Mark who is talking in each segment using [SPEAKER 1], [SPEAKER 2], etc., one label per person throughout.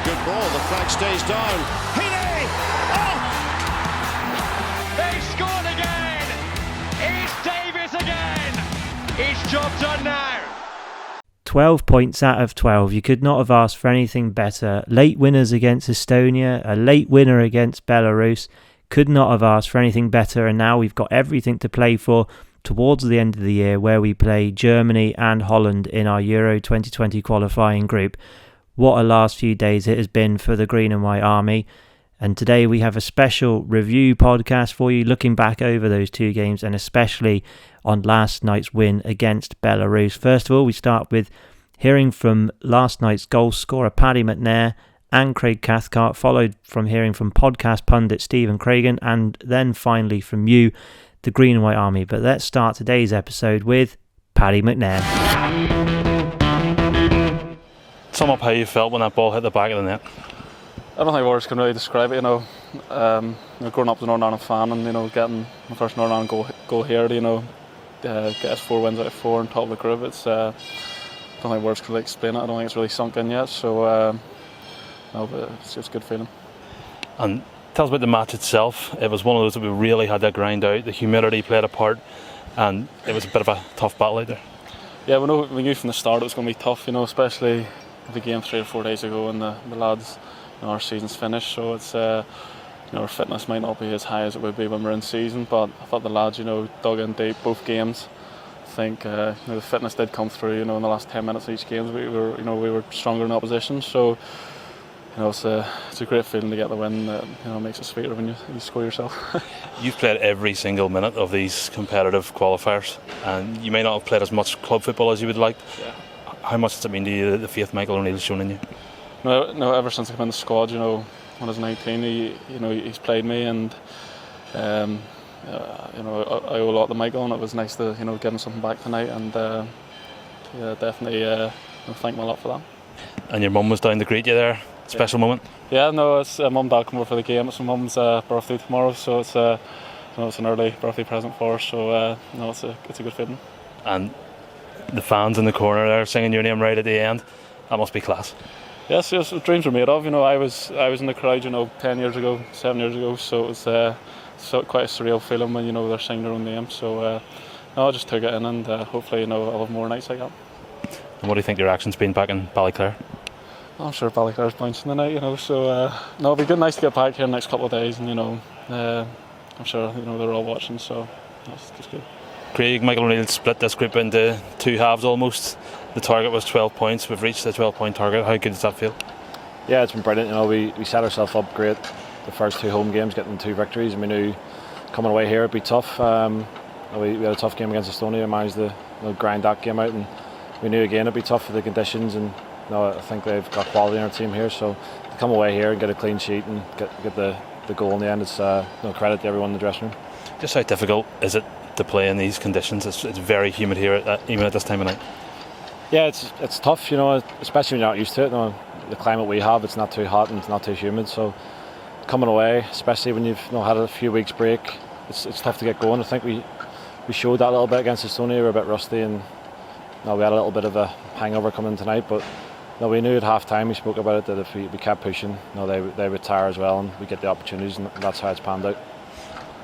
[SPEAKER 1] a good ball. The flag stays down. Heaney! Oh!
[SPEAKER 2] They scored again! It's Davis again! It's job done now!
[SPEAKER 3] 12 points out of 12. You could not have asked for anything better. Late winners against Estonia, a late winner against Belarus. Could not have asked for anything better, and now we've got everything to play for towards the end of the year, where we play Germany and Holland in our Euro 2020 Qualifying Group. What a last few days it has been for the Green and White Army. And today we have a special review podcast for you, looking back over those two games and especially on last night's win against Belarus. First of all, we start with hearing from last night's goal scorer Paddy McNair and Craig Cathcart, followed from hearing from podcast pundit Stephen Craigan, and then finally from you, the Green and White Army. But let's start today's episode with Paddy McNair.
[SPEAKER 4] Sum up how you felt when that ball hit the back of the net.
[SPEAKER 5] I don't think words can really describe it. Growing up as a Northern Ireland fan and getting my first Northern Ireland goal here, get us 4 wins out of 4 on top of the group. It's I don't think words can really explain it. I don't think it's really sunk in yet. So but it's just a good feeling.
[SPEAKER 4] And tell us about the match itself. It was one of those that we really had to grind out. The humidity played a part, and it was a bit of a tough battle out there.
[SPEAKER 5] Yeah, we knew from the start it was going to be tough. Especially the game 3 or 4 days ago, and the lads. Our season's finished, so it's our fitness might not be as high as it would be when we're in season. But I thought the lads, dug in deep both games. I think the fitness did come through. In the last 10 minutes of each game, we were stronger in opposition. So it's a great feeling to get the win. It makes it sweeter when you score yourself.
[SPEAKER 4] You've played every single minute of these competitive qualifiers, and you may not have played as much club football as you would like.
[SPEAKER 5] Yeah.
[SPEAKER 4] How much does it mean to you, the faith Michael O'Neill's shown in you?
[SPEAKER 5] No, ever since I came in the squad, when I was 19, he's played me, and I owe a lot to Michael, and it was nice to give him something back tonight, and definitely thank him a lot for that.
[SPEAKER 4] And your mum was down to greet you there. Special moment.
[SPEAKER 5] Yeah, no, it's mum and dad come over for the game. It's my mum's birthday tomorrow, so it's it's an early birthday present for her. So it's a good feeling.
[SPEAKER 4] And the fans in the corner there singing your name right at the end. That must be class.
[SPEAKER 5] Yes, dreams are made of. I was in the crowd, 10 years ago, 7 years ago. So it was quite a surreal feeling when they're singing their own name. So I just took it in, and hopefully I'll have more nights like that.
[SPEAKER 4] And what do you think your action's been back in Ballyclare?
[SPEAKER 5] I'm sure Ballyclare's bouncing tonight, so it'll be good, nice to get back here in the next couple of days, and I'm sure they're all watching, so that's just good.
[SPEAKER 4] Craig, Michael O'Neill split this group into 2 halves almost. The target was 12 points. We've reached the 12-point target. How good does that feel?
[SPEAKER 6] Yeah, it's been brilliant. We set ourselves up great the first 2 home games, getting 2 victories, and we knew coming away here it'd be tough. We had a tough game against Estonia, managed to grind that game out, and we knew again it'd be tough for the conditions, and I think they've got quality in our team here, so to come away here and get a clean sheet and get the goal in the end, it's credit to everyone in the dressing room.
[SPEAKER 4] Just how difficult is it to play in these conditions? It's very humid here even at this time of night.
[SPEAKER 6] Yeah, it's tough, especially when you're not used to it. The climate we have, it's not too hot and it's not too humid, so coming away, especially when you've had a few weeks break, it's tough to get going. I think we showed that a little bit against Estonia. We were a bit rusty, and we had a little bit of a hangover coming tonight, but we knew at half time, we spoke about it, that if we kept pushing, they would tire as well, and we get the opportunities, and that's how it's panned out.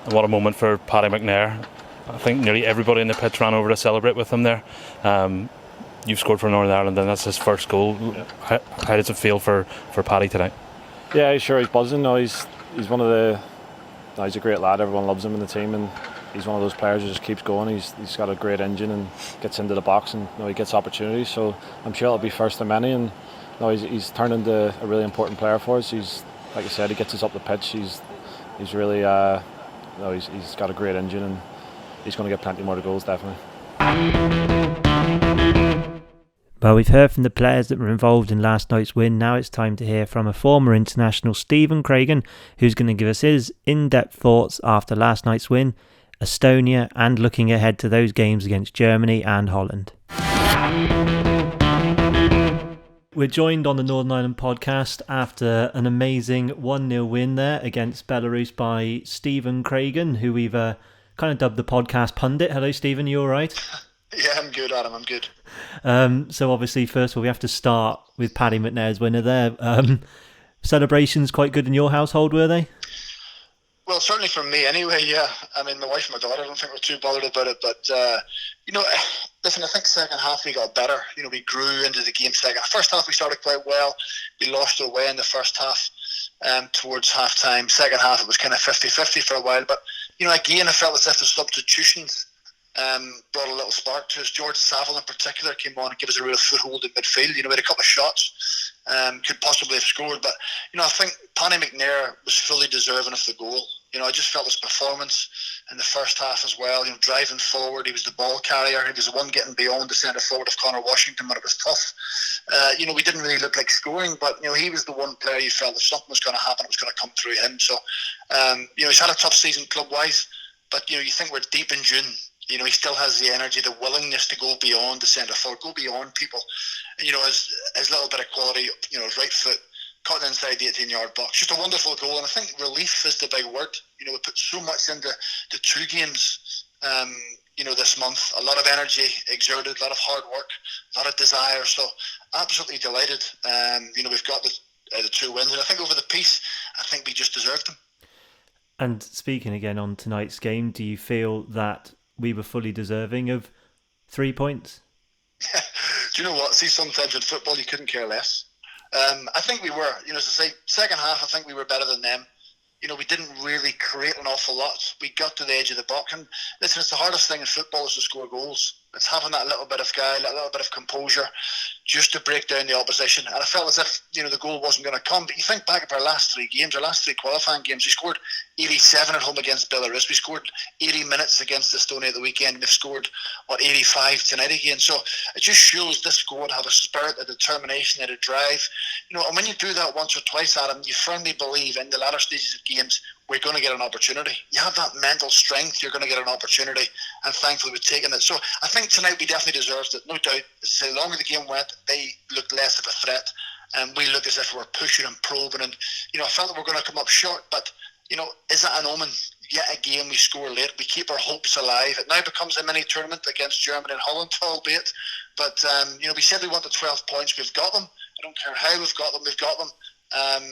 [SPEAKER 4] And what a moment for Paddy McNair. I think nearly everybody in the pitch ran over to celebrate with him there. You've scored for Northern Ireland, and that's his first goal. Yeah. How does it feel for Paddy tonight?
[SPEAKER 6] Yeah, sure, he's buzzing. He's one of the. He's a great lad. Everyone loves him in the team, and he's one of those players who just keeps going. He's got a great engine and gets into the box, and he gets opportunities. So I'm sure it'll be first of many. And he's turned into a really important player for us. He's, like I said, he gets us up the pitch. He's really he's got a great engine, and he's going to get plenty more goals, definitely.
[SPEAKER 3] Well, we've heard from the players that were involved in last night's win. Now it's time to hear from a former international, Stephen Craigan, who's going to give us his in-depth thoughts after last night's win, Estonia, and looking ahead to those games against Germany and Holland. We're joined on the Northern Ireland podcast after an amazing 1-0 win there against Belarus by Stephen Craigan, who we've kind of dubbed the podcast Pundit. Hello, Stephen, you all right?
[SPEAKER 7] Yeah, I'm good, Adam. I'm good.
[SPEAKER 3] So obviously, first of all, we have to start with Paddy McNair's winner there. Celebrations quite good in your household, were they?
[SPEAKER 7] Well, certainly for me anyway, yeah. I mean, my wife and my daughter, I don't think we're too bothered about it. But, listen, I think second half we got better. We grew into the game second. First half we started quite well. We lost our way in the first half towards half-time. Second half it was kind of 50-50 for a while. But, again, I felt as if the substitutions brought a little spark to us. George Saville in particular came on and gave us a real foothold in midfield. We had a couple of shots, could possibly have scored, but I think Paddy McNair was fully deserving of the goal. I just felt his performance in the first half as well. Driving forward, he was the ball carrier. He was the one getting beyond the centre forward of Connor Washington when it was tough. We didn't really look like scoring, but he was the one player you felt if something was going to happen, it was going to come through him. So he's had a tough season club wise, but you think we're deep in June. He still has the energy, the willingness to go beyond the centre forward, go beyond people. His little bit of quality, his right foot, caught inside the 18-yard box. Just a wonderful goal, and I think relief is the big word. We put so much into the two games, this month. A lot of energy exerted, a lot of hard work, a lot of desire. So absolutely delighted. We've got the two wins, and I think over the piece, I think we just deserved them.
[SPEAKER 3] And speaking again on tonight's game, do you feel that we were fully deserving of 3 points?
[SPEAKER 7] Do you know what? See, sometimes in football you couldn't care less. I think we were. As I say, second half I think we were better than them. We didn't really create an awful lot. We got to the edge of the box, and listen, it's the hardest thing in football is to score goals. It's having that little bit of guile, that little bit of composure, just to break down the opposition. And I felt as if the goal wasn't going to come. But you think back of our last three qualifying games. We scored 87 at home against Belarus. We scored 80 minutes against Estonia at the weekend. We've scored 85 tonight again. So it just shows this squad have a spirit, a determination, and a drive. And when you do that once or twice, Adam, you firmly believe in the latter stages of games we're going to get an opportunity. You have that mental strength, you're going to get an opportunity, and thankfully we've taken it. So I think tonight we definitely deserved it, no doubt. The longer the game went, they looked less of a threat, and we looked as if we were pushing and probing, and I felt that we're going to come up short, but is that an omen? Yet again we score late, we keep our hopes alive. It now becomes a mini tournament against Germany and Holland, albeit, but we said we wanted 12 points, we've got them. I don't care how we've got them. And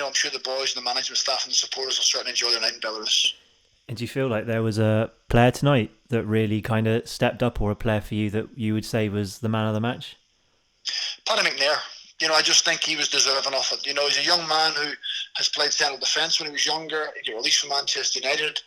[SPEAKER 7] I'm sure the boys and the management staff and the supporters will certainly enjoy their night in Belarus.
[SPEAKER 3] And do you feel like there was a player tonight that really kind of stepped up, or a player for you that you would say was the man of the match?
[SPEAKER 7] Paddy McNair. I just think he was deserving of it. He's a young man who has played central defence when he was younger. He got released from Manchester United.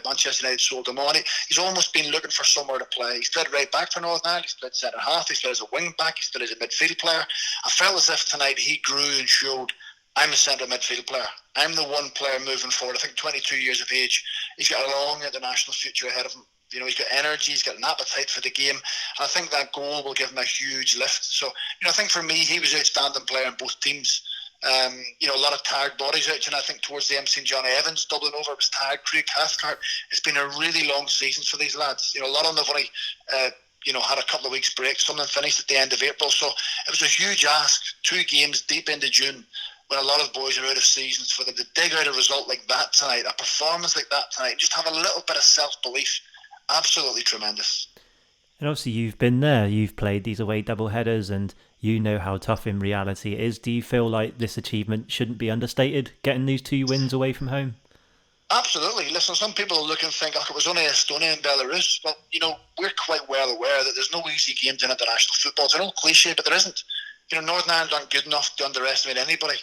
[SPEAKER 7] Manchester United sold him on. He's almost been looking for somewhere to play. He's played right back for Northern Ireland. He's played centre half. He's played as a wing back. He's played as a midfield player. I felt as if tonight he grew and showed, I'm a centre midfield player. I'm the one player moving forward. I think 22 years of age. He's got a long international future ahead of him. He's got energy, he's got an appetite for the game, and I think that goal will give him a huge lift. So, I think for me, he was an outstanding player in both teams. A lot of tired bodies out, and I think towards the end, seen Johnny Evans doubling over, it was tired. Craig Cathcart. It's been a really long season for these lads. A lot of them have only, had a couple of weeks break. Some of them finished at the end of April, so it was a huge ask. 2 games deep into June, when a lot of boys are out of seasons, for them to dig out a result like that tonight, a performance like that tonight, just have a little bit of self-belief. Absolutely tremendous.
[SPEAKER 3] And obviously you've been there, you've played these away double headers, and you know how tough in reality it is. Do you feel like this achievement shouldn't be understated, getting these 2 wins away from home?
[SPEAKER 7] Absolutely. Listen, some people look and think, it was only Estonia and Belarus. Well, we're quite well aware that there's no easy games in international football. It's an old cliche, but there isn't. Northern Ireland aren't good enough to underestimate anybody.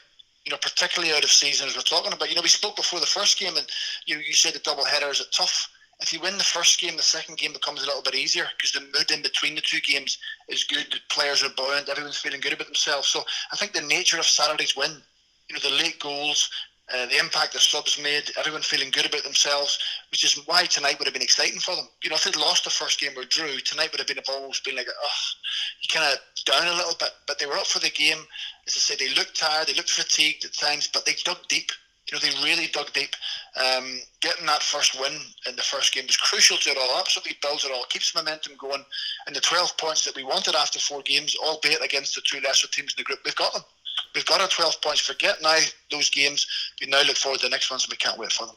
[SPEAKER 7] Particularly out of season, as we're talking about. We spoke before the first game, and you said the double header, is it tough? If you win the first game, the second game becomes a little bit easier because the mood in between the 2 games is good. The players are buoyant. Everyone's feeling good about themselves. So I think the nature of Saturday's win, the late goals, the impact the subs made, everyone feeling good about themselves, which is why tonight would have been exciting for them. If they'd lost the first game or drew, tonight would have been almost been like, you kind of down a little bit. But they were up for the game. As I say, they looked tired, they looked fatigued at times, but they dug deep. They really dug deep. Getting that first win in the first game was crucial to it all. Absolutely builds it all, keeps momentum going. And the 12 points that we wanted after 4 games, albeit against the 2 lesser teams in the group, we've got them. We've got our 12 points. Forget now those games. We now look forward to the next ones, and we can't wait for them.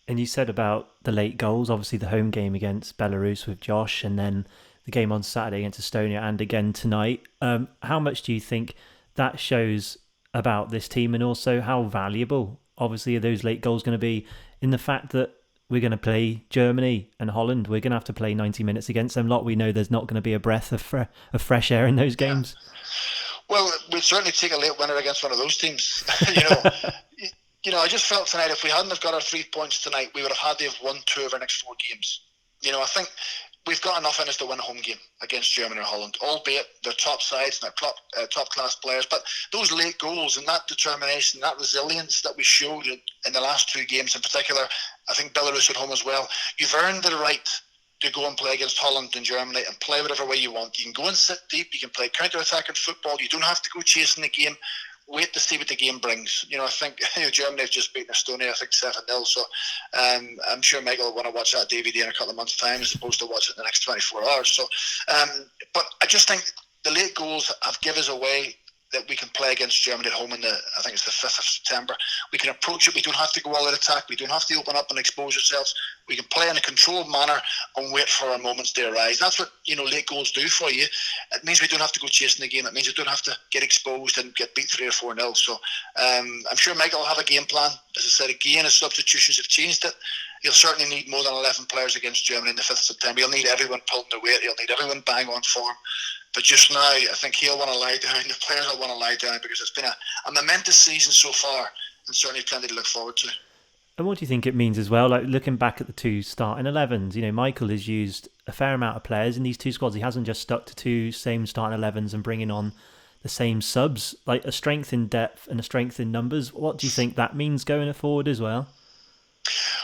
[SPEAKER 3] And you said about the late goals, obviously the home game against Belarus with Josh, and then the game on Saturday against Estonia and again tonight. How much do you think that shows about this team, and also how valuable, obviously, are those late goals going to be in the fact that we're going to play Germany and Holland? We're going to have to play 90 minutes against them lot. We know there's not going to be a breath of fresh air in those games.
[SPEAKER 7] Well, we'd certainly take a late winner against one of those teams. I just felt tonight, if we hadn't have got our 3 points tonight, we would have had to have won 2 of our next 4 games. I think we've got enough in us to win a home game against Germany or Holland, albeit they're top sides and they're top class players. But those late goals and that determination, that resilience that we showed in the last 2 games in particular, I think Belarus at home as well, you've earned the right to go and play against Holland and Germany and play whatever way you want. You can go and sit deep, you can play counter-attacking football, you don't have to go chasing the game. Wait to see what the game brings. I think Germany have just beaten Estonia, I think 7-0. So I'm sure Michael will want to watch that DVD in a couple of months' time as opposed to watch it in the next 24 hours. So, but I just think the late goals have given us a way that we can play against Germany at home I think it's the 5th of September. We can approach it. We don't have to go all out attack. We don't have to open up and expose ourselves. We can play in a controlled manner and wait for our moments to arise. That's what late goals do for you. It means we don't have to go chasing the game. It means we don't have to get exposed and get beat 3 or 4-0. So I'm sure Michael will have a game plan. As I said again, his substitutions have changed it. He'll certainly need more than 11 players against Germany on the 5th of September. He'll need everyone pulling their weight. He'll need everyone bang on form. But just now, I think he'll want to lie down. The players will want to lie down because it's been a momentous season so far, and certainly plenty to look forward to.
[SPEAKER 3] And what do you think it means as well? Like looking back at the 2 starting 11s, Michael has used a fair amount of players in these 2 squads. He hasn't just stuck to 2 same starting 11s and bringing on the same subs. Like a strength in depth and a strength in numbers. What do you think that means going forward as well?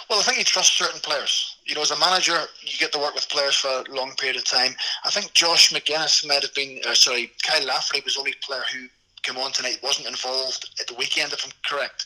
[SPEAKER 7] Well, I think you trust certain players. As a manager, you get to work with players for a long period of time. I think Josh McGuinness might have been, Kyle Lafferty was the only player who came on tonight, wasn't involved at the weekend, if I'm correct.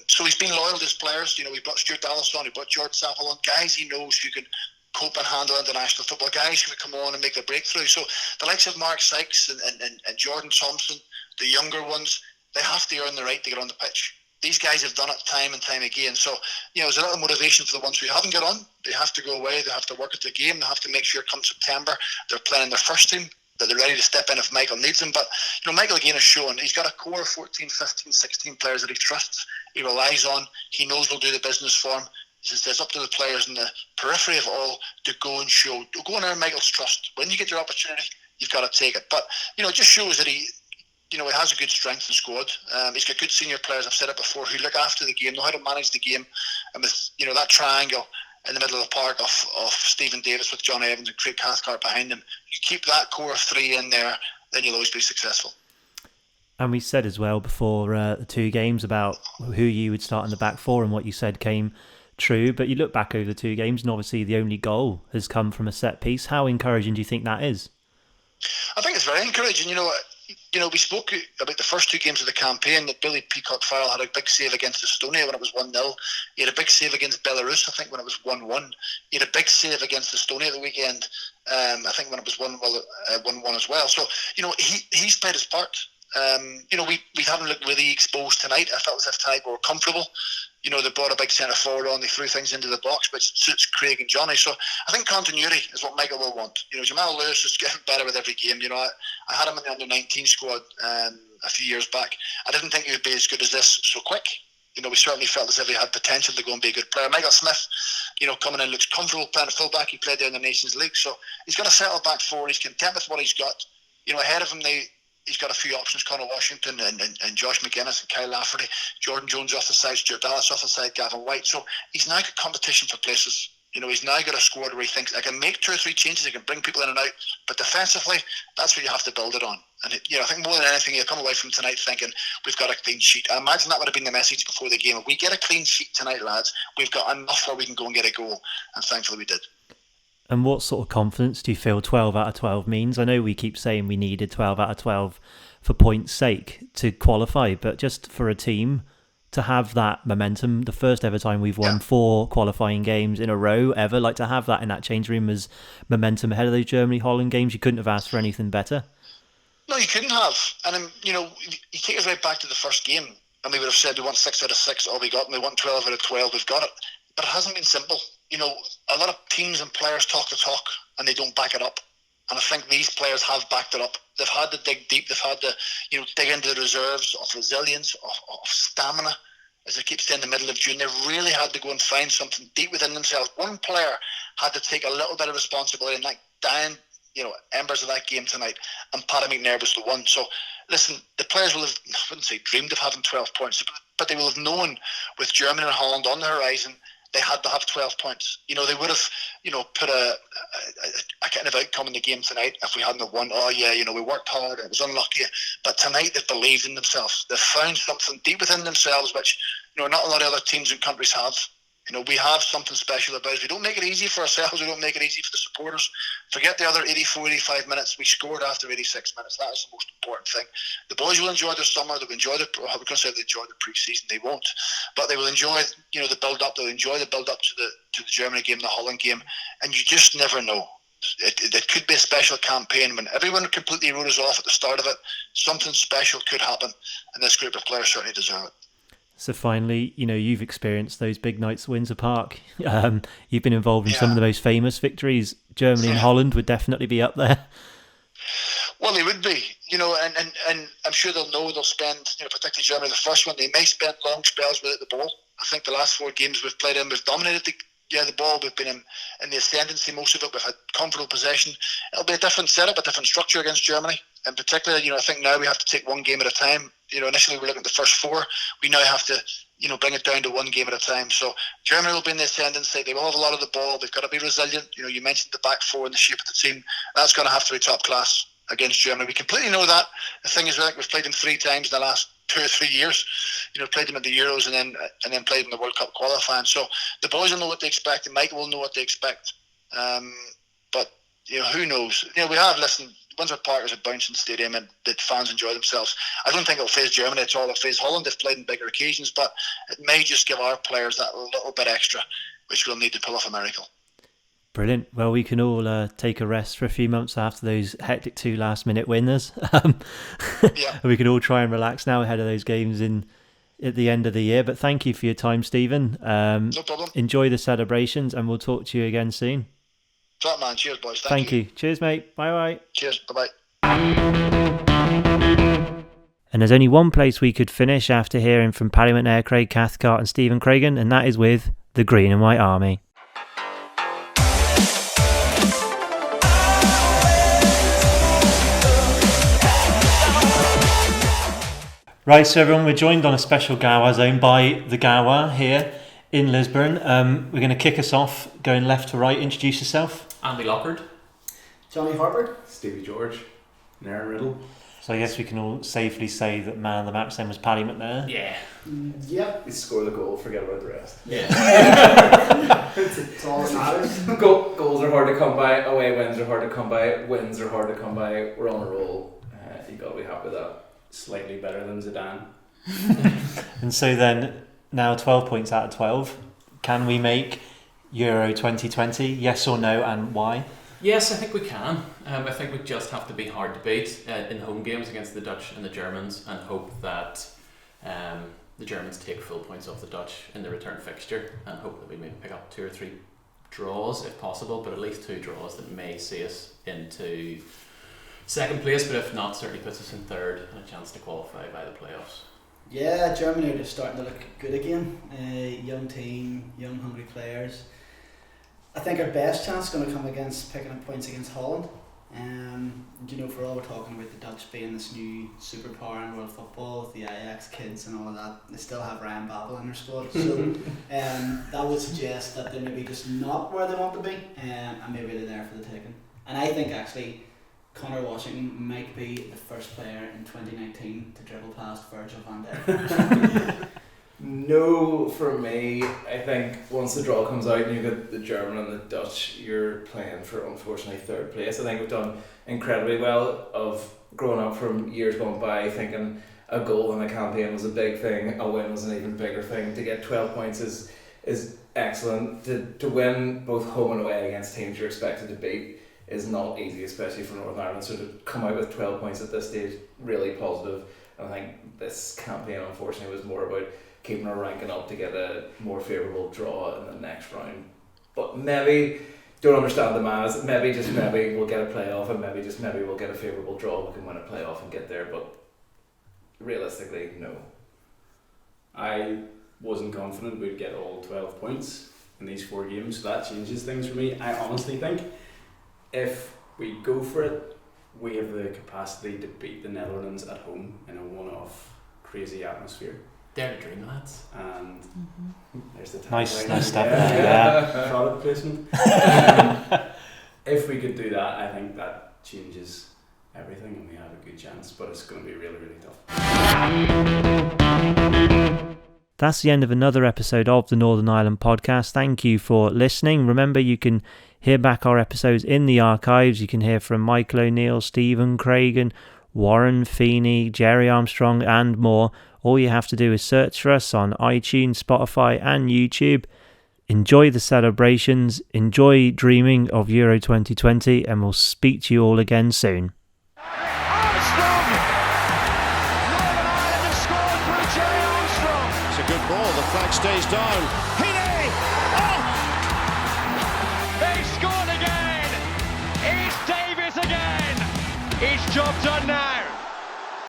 [SPEAKER 7] So he's been loyal to his players. We brought Stuart Dallas on, we brought George Sappel on, guys he knows who can cope and handle international football, guys who can come on and make the breakthrough. So the likes of Mark Sykes and Jordan Thompson, the younger ones, they have to earn the right to get on the pitch. These guys have done it time and time again. So, there's a little motivation for the ones who haven't got on. They have to go away. They have to work at the game. They have to make sure come September they're playing their first team, that they're ready to step in if Michael needs them. But, Michael again has shown he's got a core of 14, 15, 16 players that he trusts, he relies on. He knows they'll do the business for him. It's up to the players in the periphery of it all to go and show. Go and earn Michael's trust. When you get your opportunity, you've got to take it. But, it just shows that he has a good strength and squad. He's got good senior players, I've said it before, who look after the game, know how to manage the game. And with, that triangle in the middle of the park of Stephen Davis with John Evans and Craig Cathcart behind him, you keep that core of 3 in there, then you'll always be successful.
[SPEAKER 3] And we said as well before the 2 games about who you would start in the back 4, and what you said came true. But you look back over the 2 games and obviously the only goal has come from a set piece. How encouraging do you think that is?
[SPEAKER 7] I think it's very encouraging. We spoke about the first 2 games of the campaign that Billy Peacock Farrell had a big save against Estonia when it was 1-0. He had a big save against Belarus, I think, when it was 1-1. He had a big save against Estonia the weekend, I think, when it was 1-1 as well. So, he's played his part. We haven't looked really exposed tonight. I felt as if tonight we were comfortable. They brought a big centre forward on, they threw things into the box, which suits Craig and Johnny. So I think continuity is what Michael will want. Jamal Lewis is getting better with every game. I had him in the under-19 squad a few years back. I didn't think he would be as good as this so quick. We certainly felt as if he had potential to go and be a good player. Michael Smith, coming in, looks comfortable playing at full-back. He played there in the Nations League. So he's got to settle back forward. He's content with what he's got. Ahead of him, he's got a few options, Connor Washington and Josh McGuinness and Kyle Lafferty, Jordan Jones off the side, Stuart Dallas off the side, Gavin White. So he's now got competition for places. He's now got a squad where he thinks, I can make 2 or 3 changes, I can bring people in and out, but defensively, that's what you have to build it on. And I think more than anything, he'll come away from tonight thinking, we've got a clean sheet. I imagine that would have been the message before the game. If we get a clean sheet tonight, lads, we've got enough where we can go and get a goal. And thankfully we did.
[SPEAKER 3] And what sort of confidence do you feel 12 out of 12 means? I know we keep saying we needed 12 out of 12 for points' sake to qualify, but just for a team to have that momentum, the first ever time we've won 4 qualifying games in a row ever, like to have that in that change room as momentum ahead of those Germany-Holland games, you couldn't have asked for anything better.
[SPEAKER 7] No, you couldn't have. And, you take us right back to the first game, and we would have said we want 6 out of 6, all we got, and we want 12 out of 12, we've got it. But it hasn't been simple. A lot of teams and players talk the talk, and they don't back it up. And I think these players have backed it up. They've had to dig deep. They've had to, dig into the reserves of resilience, of stamina. As I keep saying, in the middle of June, they really had to go and find something deep within themselves. One player had to take a little bit of responsibility in that dying, embers of that game tonight, and Paddy McNair was the one. So, listen, the players will have, I wouldn't say dreamed of having 12 points, but they will have known with Germany and Holland on the horizon, they had to have 12 points. They would have, put a kind of outcome in the game tonight if we hadn't won. Oh yeah, we worked hard, it was unlucky. But tonight they've believed in themselves. They've found something deep within themselves, which, not a lot of other teams and countries have. We have something special about it. We don't make it easy for ourselves. We don't make it easy for the supporters. Forget the other 84, 85 minutes. We scored after 86 minutes. That is the most important thing. The boys will enjoy their summer. They'll enjoy we're going to say they enjoy the pre-season. They won't. But they will enjoy, the build-up. They'll enjoy the build-up to the Germany game, the Holland game. And you just never know. It could be a special campaign. When everyone completely wrote us off at the start of it, something special could happen. And this group of players certainly deserve it.
[SPEAKER 3] So finally, you've experienced those big nights at Windsor Park. You've been involved in some of the most famous victories. Germany and Holland would definitely be up there.
[SPEAKER 7] Well, they would be, and I'm sure they'll spend, particularly Germany, the first one, they may spend long spells without the ball. I think the last 4 games we've played in, we've dominated the ball. We've been in the ascendancy most of it. We've had comfortable possession. It'll be a different setup, a different structure against Germany. In particular, I think now we have to take one game at a time. Initially we're looking at the first 4. We now have to, bring it down to one game at a time. So Germany will be in the ascendancy. They will have a lot of the ball. They've got to be resilient. You mentioned the back 4 and the shape of the team. That's going to have to be top class against Germany. We completely know that. The thing is, we've played them 3 times in the last 2 or 3 years. Played them at the Euros and then played them in the World Cup qualifying. So the boys will know what they expect, and Michael will know what they expect. But who knows? We have listened. Windsor Park is a bouncing stadium, and the fans enjoy themselves. I don't think it'll face Germany at all. It'll face Holland. They've played in bigger occasions, but it may just give our players that little bit extra, which we'll need to pull off a miracle.
[SPEAKER 3] Brilliant. Well, we can all take a rest for a few months after those hectic 2 last-minute winners. We can all try and relax now ahead of those games at the end of the year. But thank you for your time, Stephen.
[SPEAKER 7] No problem.
[SPEAKER 3] Enjoy the celebrations, and we'll talk to you again soon.
[SPEAKER 7] Top man. Cheers, boys.
[SPEAKER 3] Thank you. Cheers, mate. Bye-bye.
[SPEAKER 7] Cheers. Bye-bye.
[SPEAKER 3] And there's only one place we could finish after hearing from Paddy McNair, Craig Cathcart and Stephen Craigan, and that is with the Green and White Army. Right, so everyone, we're joined on a special GAWA Zone by the GAWA here in Lisburn. We're going to kick us off, going left to right. Introduce yourself.
[SPEAKER 8] Andy Lockard,
[SPEAKER 9] Johnny Harper,
[SPEAKER 10] Stevie George, Nairn Riddle.
[SPEAKER 3] So I guess we can all safely say that man of the match then was Paddy McNair.
[SPEAKER 8] Yeah.
[SPEAKER 9] Yep.
[SPEAKER 10] He scored the goal, forget about the rest.
[SPEAKER 8] Yeah.
[SPEAKER 9] It's all that matters.
[SPEAKER 10] Goals are hard to come by, away wins are hard to come by, wins are hard to come by. We're on a roll. You got to be happy with that.
[SPEAKER 8] Slightly better than Zidane.
[SPEAKER 3] And so then, now 12 points out of 12. Can we make Euro 2020? Yes or no, and why?
[SPEAKER 8] Yes, I think we can. I think we just have to be hard to beat in home games against the Dutch and the Germans, and hope that the Germans take full points off the Dutch in the return fixture, and hope that we may pick up 2 or 3 draws if possible, but at least 2 draws that may see us into second place, but if not, certainly puts us in third and a chance to qualify by the playoffs.
[SPEAKER 9] Yeah, Germany are just starting to look good again. Young team, young hungry players. I think our best chance is going to come against picking up points against Holland. For all we're talking about the Dutch being this new superpower in world football, the Ajax kids and all of that, they still have Ryan Babel in their squad. So that would suggest that they're maybe just not where they want to be, and maybe they're there for the taking. And I think actually Connor Washington might be the first player in 2019 to dribble past Virgil van Dijk.
[SPEAKER 10] No, for me. I think once the draw comes out and you've got the German and the Dutch, you're playing for, unfortunately, third place. I think we've done incredibly well of growing up from years gone by thinking a goal in a campaign was a big thing, a win was an even bigger thing. To get 12 points is excellent. To win both home and away against teams you're expected to beat is not easy, especially for Northern Ireland. So to come out with 12 points at this stage, really positive. And I think this campaign, unfortunately, was more about keeping our ranking up to get a more favourable draw in the next round. But maybe don't understand the madness. Maybe we'll get a playoff, and maybe we'll get a favourable draw. We can win a playoff and get there, but realistically, no.
[SPEAKER 11] I wasn't confident we'd get all 12 points in these 4 games, so that changes things for me. I honestly think if we go for it, we have the capacity to beat the Netherlands at home in a one-off crazy atmosphere.
[SPEAKER 8] Dare to dream, lads.
[SPEAKER 11] And there's the
[SPEAKER 3] Nice step
[SPEAKER 11] there.
[SPEAKER 3] yeah.
[SPEAKER 11] Product placement. If we could do that, I think that changes everything and we have a good chance, but it's going to be really, really tough.
[SPEAKER 3] That's the end of another episode of the Northern Ireland podcast. Thank you for listening. Remember, you can hear back our episodes in the archives. You can hear from Michael O'Neill, Stephen Craigan, Warren Feeney, Jerry Armstrong and more. All you have to do is search for us on iTunes, Spotify and YouTube. Enjoy the celebrations, enjoy dreaming of Euro 2020, and we'll speak to you all again soon.
[SPEAKER 1] Good ball, the flag stays down. Heaney! Oh!
[SPEAKER 2] They scored again! It's Davis again! It's job done now!